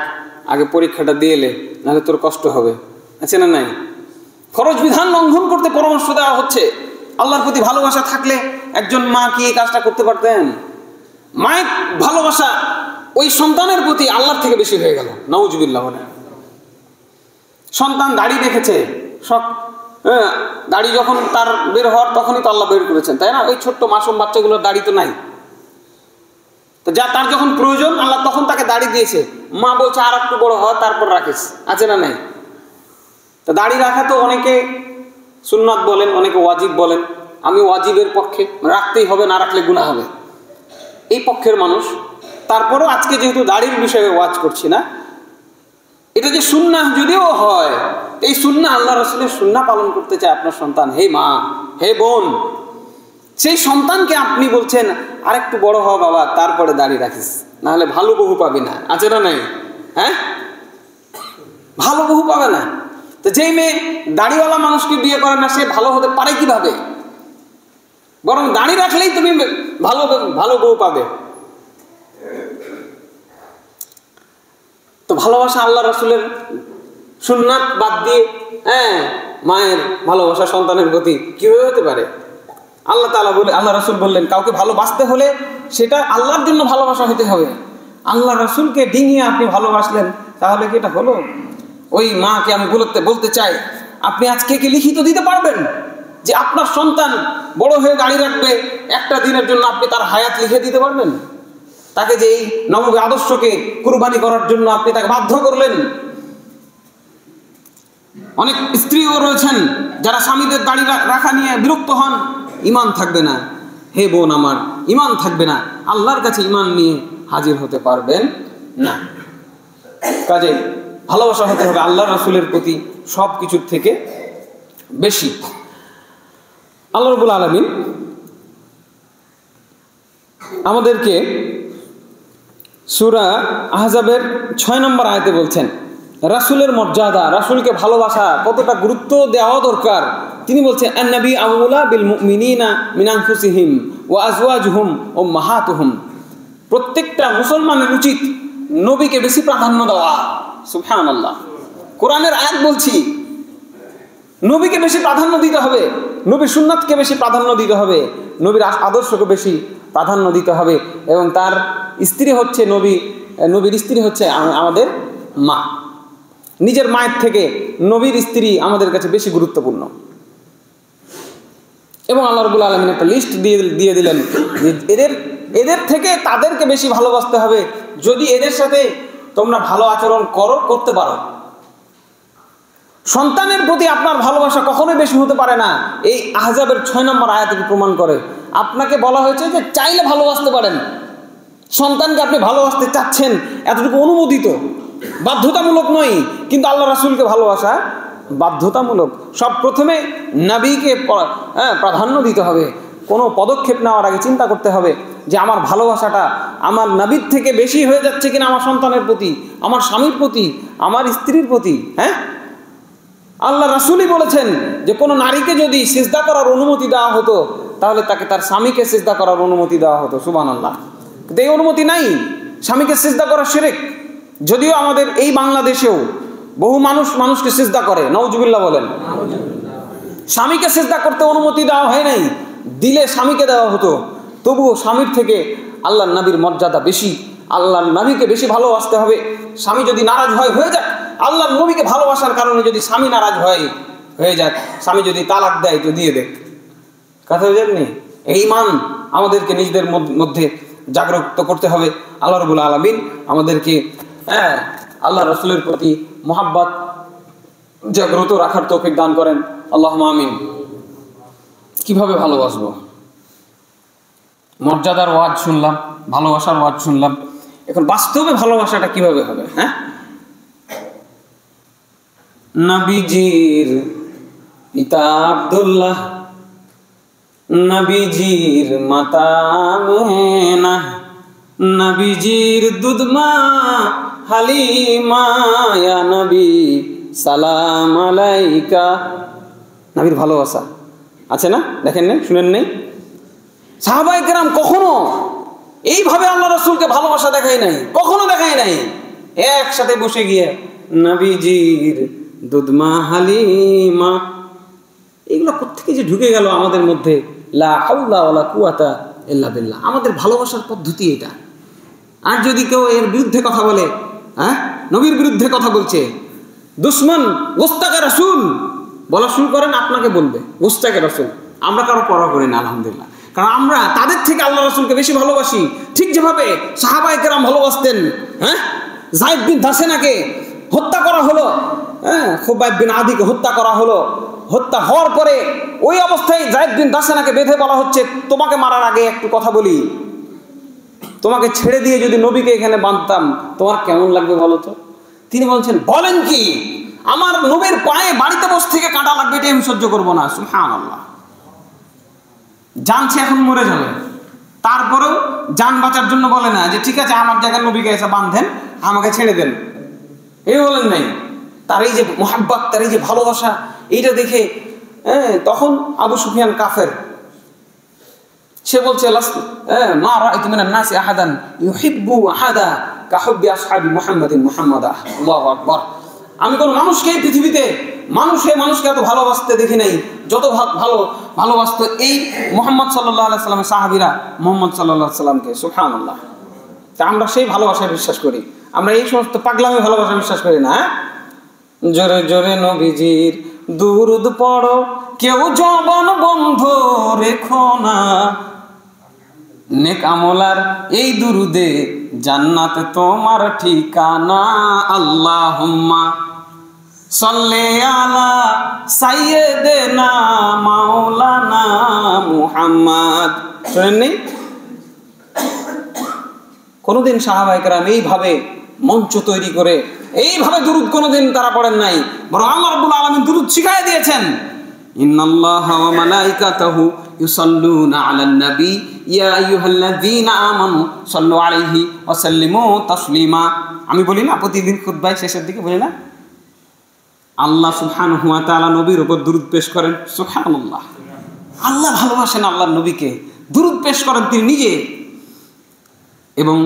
[SPEAKER 1] আগে পরীক্ষাটা দিয়ে এলে, নাহলে তোর কষ্ট হবে, আছে না নাই? ফরজ বিধান লঙ্ঘন করতে পরামর্শ দেওয়া হচ্ছে। আল্লাহর প্রতি ভালোবাসা থাকলে একজন মা কি এই কাজটা করতে পারতেন? মায়ের ভালোবাসা ওই সন্তানের প্রতি আল্লাহর থেকে বেশি হয়ে গেল। নাউজুবিল্লাহ। সন্তান দাড়ি দেখেছে, দাড়ি যখন তার বের হওয়ার তখনই তো আল্লাহ বের করেছেন, তাই না? ওই ছোট্ট মাসুম বাচ্চাগুলোর দাড়ি তো নাই, তো যা তার যখন প্রয়োজন আল্লাহ তখন তাকে দাড়ি দিয়েছে। মা বলছে আর একটু বড় হয় তারপর রাখিস, আছে না নাই? তো দাড়ি রাখা তো অনেকে সুন্নাত বলেন, অনেকে ওয়াজিব বলেন। আমি ওয়াজিবের পক্ষে, রাখতেই হবে, না রাখলে গুনাহ হবে, এই পক্ষের মানুষ। তারপরও আজকে যেহেতু দাড়ির বিষয়ে ওয়াজ করছি না, এটা যে সুন্নাহ যদিও হয়, এই সুন্নাহ আল্লাহ রাসূলের সুন্নাহ পালন করতে চায় আপনার সন্তান। হে মা, হে বোন, সেই সন্তানকে আপনি বলছেন আর একটু বড় হও বাবা, তারপরে দাড়ি রাখিস, নাহলে ভালো বহু পাবি না, আছে না নাই? হ্যাঁ, ভালো বহু পাবে না। তো যেই মেয়ে দাড়িওয়ালা মানুষকে বিয়ে করে না, সে ভালো হতে পারে কিভাবে? বরং দাড়ি রাখলেই তুমি ভালো বউ পাবে। তো ভালোবাসা আল্লাহ রাসূলের সুন্নাত বাদ দিয়ে মায়ের ভালোবাসা সন্তানের প্রতি কিভাবে হতে পারে? আল্লাহ রাসূল বললেন কাউকে ভালোবাসতে হলে সেটা আল্লাহর জন্য ভালোবাসা হতে হবে। আল্লাহ রাসূলকে ডিঙিয়ে আপনি ভালোবাসলেন, তাহলে কি এটা হলো? ওই মাকে আমি বলতে চাই, আপনি আজকে কি লিখিত দিতে পারবেন যে আপনার সন্তান বড় হয়ে গাড়ি রাখবে, একটা দিনের জন্য আপনি তার হায়াত লিখে দিতে পারবেন? তাকে যে এই নববী আদর্শকে কুরবানি করার জন্য আপনি তাকে বাধ্য করলেন। অনেক স্ত্রীও রয়েছেন যারা স্বামীদের দাড়ি রাখা নিয়ে বিরক্ত হন, ঈমান থাকবে না। হে বোন আমার, ঈমান থাকবে না, আল্লাহর কাছে ঈমান নিয়ে হাজির হতে পারবেন না। কাজে ভালোবাসা হতে হবে আল্লাহ রাসূলের প্রতি সব কিছুর থেকে বেশি। আল্লাহ রাব্বুল আলামিন আমাদেরকে সূরা আহজাবের 6 নম্বর আয়াতে বলছেন রাসূলের মর্যাদা, রাসূলকে ভালোবাসা কতটা গুরুত্ব দেওয়া দরকার। তিনি বলছেন আন-নবী আউলা বিল মুমিনিনা মিন আনফুসিহিম ওয়া আজওয়াজুহুম উম্মাহাতুহুম। প্রত্যেকটা মুসলমানের উচিত নবীকে বেশি প্রাধান্য দেওয়া। সুবহানাল্লাহ, কোরআনের আয়াত বলছি, নবীকে বেশি প্রাধান্য দিতে হবে, নবীর সুন্নাতকে বেশি প্রাধান্য দিতে হবে, নবীর আদর্শকে বেশি প্রাধান্য দিতে হবে। এবং তার স্ত্রী হচ্ছে নবীর স্ত্রী হচ্ছে আমাদের মা। নিজের মায়ের থেকে নবীর স্ত্রী আমাদের কাছে বেশি গুরুত্বপূর্ণ। এবং আল্লাহ রাব্বুল আলামিন একটা লিস্ট দিয়ে দিলেন যে এদের থেকে তাদেরকে বেশি ভালোবাসতে হবে যদি এদের সাথে তোমরা ভালো আচরণ করতে পারো। সন্তানের প্রতি আপনার ভালোবাসা কখনোই বেশি হতে পারে না। এই আহজাবের 6 নম্বর আয়াতটি প্রমাণ করে। আপনাকে বলা হয়েছে যে চাইলে ভালোবাসতে পারেন, সন্তানকে আপনি ভালোবাসতে চাচ্ছেন, এতটুকু অনুমোদিত, বাধ্যতামূলক নয়। কিন্তু আল্লাহ রাসূলকে ভালোবাসা বাধ্যতামূলক। সব প্রথমে নবীকে প্রাধান্য দিতে হবে। কোনো পদক্ষেপ নেওয়ার আগে চিন্তা করতে হবে যে আমার ভালোবাসাটা আমার নবীর থেকে বেশি হয়ে যাচ্ছে কিনা আমার সন্তানের প্রতি, আমার স্বামীর প্রতি, আমার স্ত্রীর প্রতি। হ্যাঁ, আল্লাহ রাসূলই বলেছেন যে কোনো নারীকে যদি সিজদা করার অনুমতি দেওয়া হতো তাহলে তাকে তার স্বামীকে সিজদা করার অনুমতি দেওয়া হতো। সুবহানাল্লাহ, কিন্তু এই অনুমতি নাই। স্বামীকে সিজদা করা শিরক। যদিও আমাদের এই বাংলাদেশেও বহু মানুষকে সিজদা করে, নাউজুবিল্লাহ বলেন। স্বামীকে সিজদা করতে অনুমতি দেওয়া হয় নাই, দিলে স্বামীকে দেওয়া হতো। তবুও স্বামীর থেকে আল্লাহর নবীর মর্যাদা বেশি। আল্লাহর নবীকে বেশি ভালোবাসতে হবে। স্বামী যদি নারাজ হয়ে যাক, আল্লাহর নবীকে ভালোবাসার কারণে যদি স্বামী নারাজ হয়ে যাক, স্বামী যদি তালাক দেয় তো দিয়ে দেখ, কথা হয়ে যায়নি। এই ঈমান আমাদেরকে নিজেদের মধ্যে জাগ্রত করতে হবে। আল্লাহ রাব্বুল আলামিন আমাদেরকে আল্লাহ রাসূলের প্রতি মহব্বত জাগ্রত রাখার তৌফিক দান করেন। আল্লাহুম্মা আমিন। কিভাবে ভালোবাসবো? মর্যাদার ওয়াজ শুনলাম, ভালোবাসার ওয়াজ শুনলাম, এখন বাস্তবে ভালোবাসাটা কিভাবে হবে? হ্যাঁ, নবীজির পিতা আব্দুল্লাহ, নবীজির মাতা আমেনা, নবীজির দুধমা হালিমা, ইয়া নবী সালাম আলাইকা। নবীর ভালোবাসা আছে না? দেখেন না, শুনেন নাই? সাহাবায়ে কেরাম কখনো এইভাবে আল্লাহ রাসূলকে ভালোবাসা দেখায় নাই, কখনো দেখায় নাই। একসাথে বসে গিয়ে নবীজির দুধমা হালিমা, এগুলো কোত্থেকে যে ঢুকে গেল আমাদের মধ্যে। লা হাওলা ওয়ালা কুওয়াতা ইল্লা বিল্লাহ। আমাদের ভালোবাসার পদ্ধতি এটা। আর যদি কেউ এর বিরুদ্ধে কথা বলে, নবীর বিরুদ্ধে কথা বলছে, দুশমন গোস্তাকে রাসূল বলা শুরু করেন, আপনাকে বলবে গোস্তাকে রাসূল। আমরা কারো পরোয়া করি না, আলহামদুলিল্লাহ, কারণ আমরা তাদের থেকে আল্লাহ রাসূলকে বেশি ভালোবাসি। ঠিক যেভাবে সাহাবায়ে কেরাম ভালোবাসতেন। যায়েদ বিন দাসেনাকে হত্যা করা হলো, খুবাইব বিন আদিকে হত্যা করা হলো। হত্যা হওয়ার পরে ওই অবস্থায় যায়েদ বিন দাসেনাকে বেঁধে বলা হচ্ছে, তোমাকে মারার আগে একটু কথা বলি, তোমাকে ছেড়ে দিয়ে যদি নবীকে এখানে বাঁধতাম তোমার কেমন লাগবে বলো তো? তিনি বলছেন, বলেন কি, আমার নবীর পায়ে বাড়িতে বসে থেকে কাঁটা লাগবে, এটা আমি সহ্য করবো না। সুবহানাল্লাহ, জানছে এখন মরে যাবে, তারপরেও জান বাঁচার জন্য বলে না যে ঠিক আছে আমার জায়গায় নবীকে এসে বাঁধেন, আমাকে ছেড়ে দেন, এই বলেন নাই। তার এই যে মুহাব্বত, তার এই যে ভালোবাসা, এইটা দেখে তখন আবু সুফিয়ান কাফের, সে বলছে মা রাআইতু মিনান নাসি আহাদান ইউহিব্বু আহাদা কাহুব্বি আসহাবি মুহাম্মাদিন মুহাম্মাদা। আল্লাহু আকবার। আমি কোন মানুষকে পৃথিবীতে মানুষকে এত ভালোবাসতে দেখি নাই যত ভালোবাসতো এই মুহাম্মদ সাল্লাল্লাহু আলাইহি সাল্লামের সাহাবীরা মুহাম্মদ সাল্লাল্লাহু আলাইহি সাল্লামকে। সুবহানাল্লাহ। তা আমরা সেই ভালোবাসায় বিশ্বাস করি, আমরা এই সমস্ত পাগলামি ভালোবাসা বিশ্বাস করি না। জোরে জোরে নবীজির দুরুদ পড়ো, কেউ জবান বন্ধ রেখো না, নেক আমলার এই দুরুদে জান্নাতে তোমার ঠিকানা। আল্লাহুম্মা সাল্লি আলা সাইয়্যিদিনা মাওলানা মুহাম্মদ। শুনেননি? কোনদিন সাহাবায়ে কেরাম এইভাবে মঞ্চ তৈরি করে এইভাবে দুরুদ কোনদিন তারা পড়েন নাই, বরং আল্লাহ রাব্বুল আলামিন দুরুদ শিখায় দিয়েছেন। ইন্নাল্লাহা ওয়া মালাইকাতাহু ইউসাল্লুনা আলান নবী ইয়া আইয়ুহাল্লাযীনা আমানু সাল্লু আলাইহি ওয়া সাল্লিমু তাসলিমা। আমি বলি না প্রতিদিন খুতবায় শেষের দিকে বলি না, আল্লাহ সুবহানাহু ওয়া তাআলা নবীর উপর দুরুদ পেশ করেন। সুবহানাল্লাহ, আল্লাহ ভালোবাসেন আল্লাহর নবীকে, দুরুদ পেশ করেন তিনি নিজে, এবং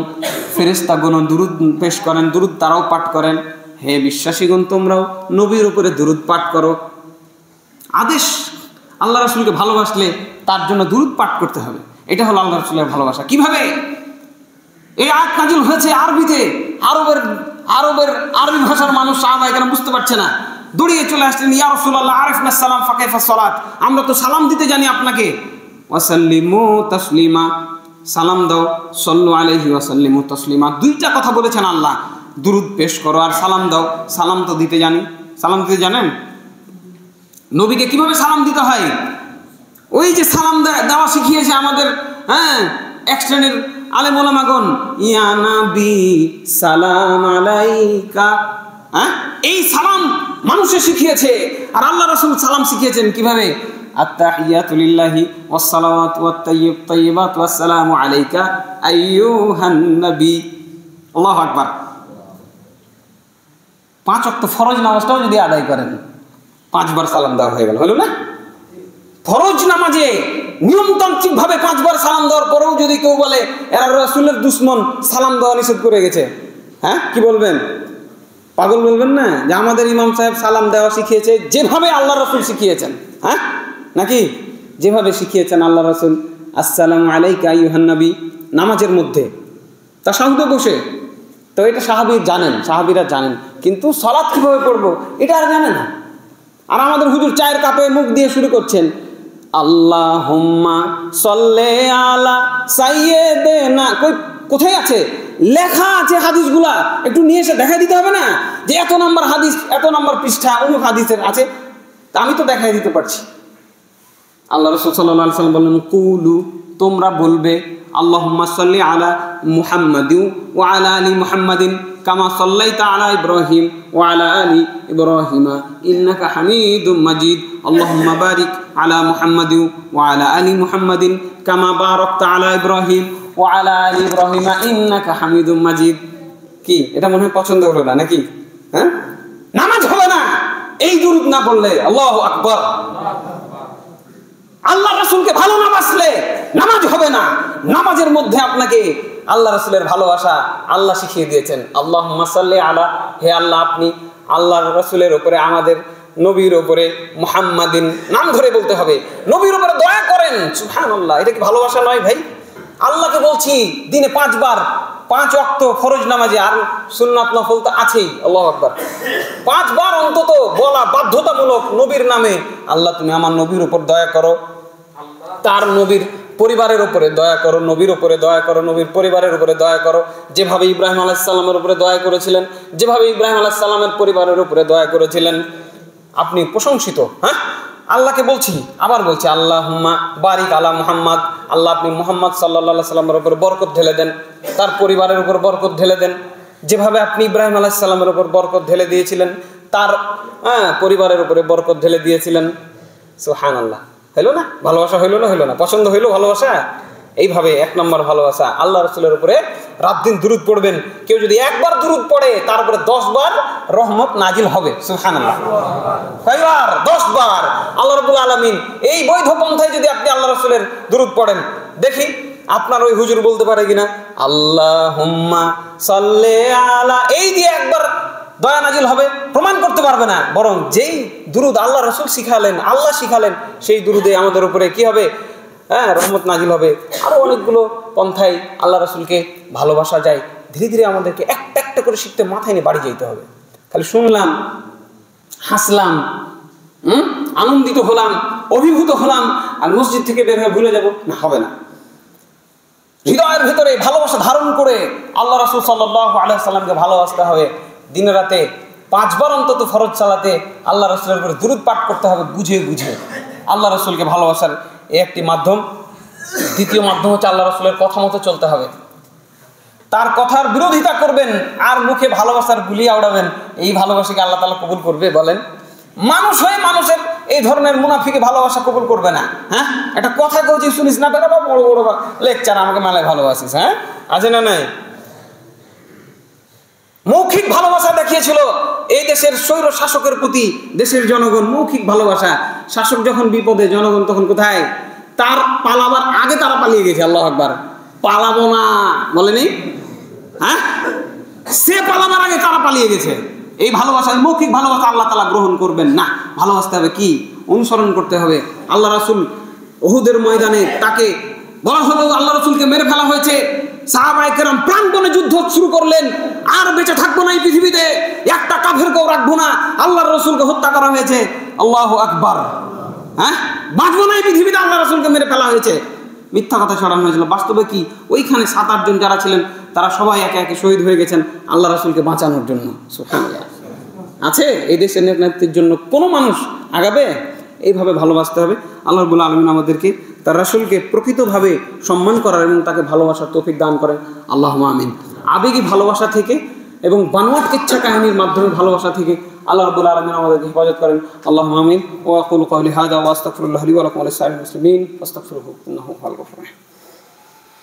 [SPEAKER 1] ফেরেশতাগণ দুরুদ পেশ করেন, দুরুদ তারাও পাঠ করেন। হে বিশ্বাসীগণ, তোমরাও নবীর উপরে দুরুদ পাঠ করো। আদেশ, আল্লাহ রাসূলকে ভালোবাসলে তার জন্য দুরুদ পাঠ করতে হবে। এটা হলো আল্লাহ রাসূলের ভালোবাসা। কিভাবে? এই আয়াত নাযিল হয়েছে আরবিতে, আরবি ভাষার মানুষ সাহাবায়ে কেরাম বুঝতে পারছে না, দৌড়িয়ে চলে আসলেন, ইয়া রাসূলুল্লাহ আরিফনা সালাম ফাকাইফা সালাত, আমরা তো সালাম দিতে জানি আপনাকে। ওয়াসাল্লিমু তাসলিমা, সালাম দাও, সল্লু আলাইহি ওয়াসাল্লিমু তাসলিমা। দুইটা কথা বলেছেন আল্লাহ, দুরুদ পেশ করো আর সালাম দাও। সালাম তো দিতে জানি, সালাম দিতে জানেন? নবীকে কিভাবে সালাম দিতে হয়? ওই যে সালাম দেওয়া শিখিয়েছে আমাদের এক শ্রেণীর আলেম ওলামাগণ, ইয়া নবী সালাম আলাইকা, এই সালাম মানুষে শিখিয়েছে। আর আল্লাহ রাসূল সালাম শিখিয়েছেন কিভাবে? আত্তাহিয়াতু লিল্লাহি ওয়াস সালাওয়াতু ওয়াত তাইয়্যিবাতু ওয়াসসালামু আলাইকা আইয়ুহান নবী। আল্লাহু আকবার। 5 ওয়াক্ত ফরজ নামাজটাও যদি আদায় করেন, 5 বার সালাম দেওয়া হয়ে গেল, হলো না? ফরজ নামাজে নিয়মতান্ত্রিক ভাবে 5 বার সালাম দেওয়ার পরেও যদি কেউ বলে এরা রাসূলের দুশমন, সালাম দেওয়া নিষেধ করে গেছে, কি বলবেন? পাগল বলবেন না যে আমাদের ইমাম সাহেব সালাম দেওয়া শিখিয়েছে যেভাবে আল্লাহ রাসূল শিখিয়েছেন, নাকি যেভাবে শিখিয়েছেন আল্লাহ রাসূল, আসসালামু আলাইকা আইয়ুহান নবী, নামাজের মধ্যে তাশাহুদে বসে। তো এটা সাহাবীরা জানেন, কিন্তু সালাত কিভাবে পড়বো এটা আর জানে না। আর আমাদের হুজুর চায়ের কাপে মুখ দিয়ে শুরু করছেন, আল্লাহুম্মা সাল্লি আলা সাইয়্যিদিনা। কোথায় আছে? লেখা আছে হাদিসগুলা, একটু নিয়ে এসে দেখাই দিতে হবে না যে এত নম্বর হাদিস, এত নম্বর পৃষ্ঠা অমুক হাদিসের আছে, তা আমি তো দেখাই দিতে পারছি। আল্লাহ রাসূল সাল্লাল্লাহু আলাইহি ওয়াসাল্লাম বললেন, কুলু, তোমরা বলবে, আল্লাহুম্মা সাল্লি আলা মুহাম্মাদিন ওয়া আলা আলি মুহাম্মাদিন কামা সাল্লাইতা আলা ইব্রাহিম ওয়া আলা আলি ইব্রাহিমা ইন্নাকা হামিদুম মাজিদ। আল্লাহুম্মা বারিক আলা মুহাম্মাদিন ওয়া আলা আলি মুহাম্মাদিন কামা বারাকতা আলা ইব্রাহিম ওয়া আলা আলি ইব্রাহিমা ইন্নাকা হামিদুম মাজিদ। কি এটা মনে হয় পছন্দ হলো না নাকি? নামাজ হবে না এই দুরূদ না পড়লে। আল্লাহু আকবার। আল্লাহ রাসূলকে ভালো না বাসলে নামাজ হবে না। নামাজের মধ্যে আপনাকে আল্লাহ রাসূলের ভালোবাসা আল্লাহ শিখিয়ে দিয়েছেন। আল্লাহুম্মা সাল্লি আলা, হে আল্লাহ আপনি আল্লাহর রাসূলের উপরে, আমাদের নবীর উপরে, মুহাম্মাদিন নাম ধরে বলতে হবে, নবীর উপরে দয়া করেন। সুবহানাল্লাহ, এটা কি ভালোবাসা নয় ভাই? আল্লাহকে বলছি দিনে 5 বার, 5 ওয়াক্ত ফরজ নামাজে, আর সুন্নাত নফল তো আছেই। আল্লাহু আকবার। 5 বার অন্তত বলা বাধ্যতামূলক নবীর নামে, আল্লাহ তুমি আমার নবীর উপর দয়া করো, তার নবীর পরিবারের উপরে দয়া করো, নবীর উপরে দয়া করো, নবীর পরিবারের উপরে দয়া করো। যেভাবে ইব্রাহিম আলাইহিস সালামের উপরে দয়া করেছিলেন, যেভাবে ইব্রাহিম আলাইহিস সালামের পরিবারের উপরে দয়া করেছিলেন, আপনি প্রশংসিত। আল্লাহকে বলছি, আবার বলছি, আল্লাহুম্মা বারিক আলা মুহাম্মদ, আল্লাহ আপনি মুহাম্মদ সাল্লাল্লাহু আলাইহি সাল্লামের উপর বরকত ঢেলে দেন, তার পরিবারের উপর বরকত ঢেলে দেন। যেভাবে আপনি ইব্রাহিম আলাইহিস সালামের উপর বরকত ঢেলে দিয়েছিলেন, তার পরিবারের উপরে বরকত ঢেলে দিয়েছিলেন। সুবহানাল্লাহ। হইল না? ভালোবাসা হইল না? হইল না? পছন্দ হইল ভালোবাসা? এইভাবে 1 নম্বর ভালোবাসা, আল্লাহ রাসূলের উপরে রাত দিন দুরূদ পড়বেন। কেউ যদি 1 বার দুরূদ পড়ে, তার উপরে 10 বার রহমত নাজিল হবে। সুবহানাল্লাহ। কয়বার? 10 বার। আল্লাহ রাব্বুল আলামিন এই বৈধ পন্থায় যদি আপনি আল্লাহ রাসূলের দুরূদ পড়েন, দেখি আপনার ওই হুজুর বলতে পারে কিনা আল্লাহুম্মা সাল্লি আলা, এই দিয়ে একবার দয়া নাজিল হবে, প্রমাণ করতে পারবে না। বরং যেই দুরূদ আল্লাহ রাসূল শিখালেন, আল্লাহ শিখালেন, সেই দুরূদে আমাদের উপরে কি হবে? রহমত নাজিল হবে। আরো অনেকগুলো পন্থায় আল্লাহ রাসূলকে ভালোবাসা যায়। ধীরে ধীরে আমাদেরকে একটা একটা করে শিখতে মাথায় নিয়ে বাড়ি যেতে হবে। খালি শুনলাম, হাসলাম, আনন্দিত হলাম, অভিভূত হলাম, আর মসজিদ থেকে বের হয়ে ভুলে যাব, না, হবে না। হৃদয়ের ভেতরে ভালোবাসা ধারণ করে আল্লাহ রাসূল সাল্লাল্লাহু আলাইহি সাল্লামকে ভালোবাসতে হবে। দিনে রাতে 5 বার অন্তত ফরজ সালাতে আল্লাহ রাসূলের উপরে দুরূদ পাঠ করতে হবে, বুঝে বুঝে। আল্লাহ রাসূলকে ভালোবাসার এই একটি মাধ্যম। দ্বিতীয় মাধ্যম হচ্ছে আল্লাহ রাসূলের কথা মতো চলতে হবে। তার কথার বিরোধিতা করবেন আর মুখে ভালোবাসার গুলিয়া উড়াবেন, এই ভালোবাসাকে আল্লাহ তাআলা কবুল করবে বলেন? মানুষ হয়ে মানুষের এই ধরনের মুনাফিকে ভালোবাসা কবুল করবে না। হ্যাঁ, একটা কথা কইছি শুনিস না, দাদা বড় বড় লেকচার, আমাকে মেলায় ভালোবাসিস, হ্যাঁ, আছে না নাই? মৌখিক ভালোবাসা দেখিয়েছিল এই দেশের স্বৈর শাসকের প্রতি দেশের জনগণ, মৌখিক ভালোবাসা। শাসক যখন বিপদে, জনগণ তখন কোথায়? তার পালাবার আগে তারা পালিয়ে গেছে। আল্লাহু আকবার। পালাবো না বলেনি? হ্যাঁ, সে পালাবার আগে তারা পালিয়ে গেছে। এই ভালোবাসা, মৌখিক ভালোবাসা আল্লাহ তাআলা গ্রহণ করবেন না। ভালোবাসতে হবে কি? অনুসরণ করতে হবে। আল্লাহ রাসূল উহুদের ময়দানে তাকে বলা হলো, আল্লাহ রাসূলকে মেরে ফেলা হয়েছে। সাহাবায়ে কেরাম প্রাণপণে যুদ্ধ শুরু করলেন, আর বেঁচে থাকবো না এই পৃথিবীতে, একটা কাফেরকেও রাখবো না। আল্লাহর রাসূলকে হত্যা করা হয়েছে। আল্লাহু আকবার। হ্যাঁ, বাঁচবো না এই পৃথিবীতে, আল্লাহ রাসূলকে মেরে ফেলা হয়েছে। মিথ্যা কথা ছড়ানো হয়েছিল। বাস্তবে কি? ওইখানে 7-8 জন যারা ছিলেন তারা সবাই একে একে শহীদ হয়ে গেছেন আল্লাহ রাসূলকে বাঁচানোর জন্য। সুবহানাল্লাহ। আছে এই দেশের নেতৃত্বের জন্য কোনো মানুষ আগাবে? এইভাবে ভালোবাসতে হবে। আল্লাহ রাব্বুল আলামিন আমাদেরকে তার রাসূলকে প্রকৃতভাবে সম্মান করার এবং তাকে ভালোবাসার তৌফিক দান করেন। আল্লাহুম্মা আমিন। আবেগী ভালোবাসা থেকে এবং বানোয়াট কিচ্ছা কাহিনীর মাধ্যমে ভালোবাসা থেকে আল্লাহ রাব্বুল আলামিন আমাদেরকে হেফাজত করেন। আল্লাহুম্মা আমিন। ওয়া আকুলু কওলি হাযা ওয়া আস্তাগফিরুল্লাহ লি ওয়া লাকুম ওয়া লিসাইরিল মুসলিমিন ফাস্তাগফিরুহু ইন্নাহু হুয়াল গফুরুর রাহিম।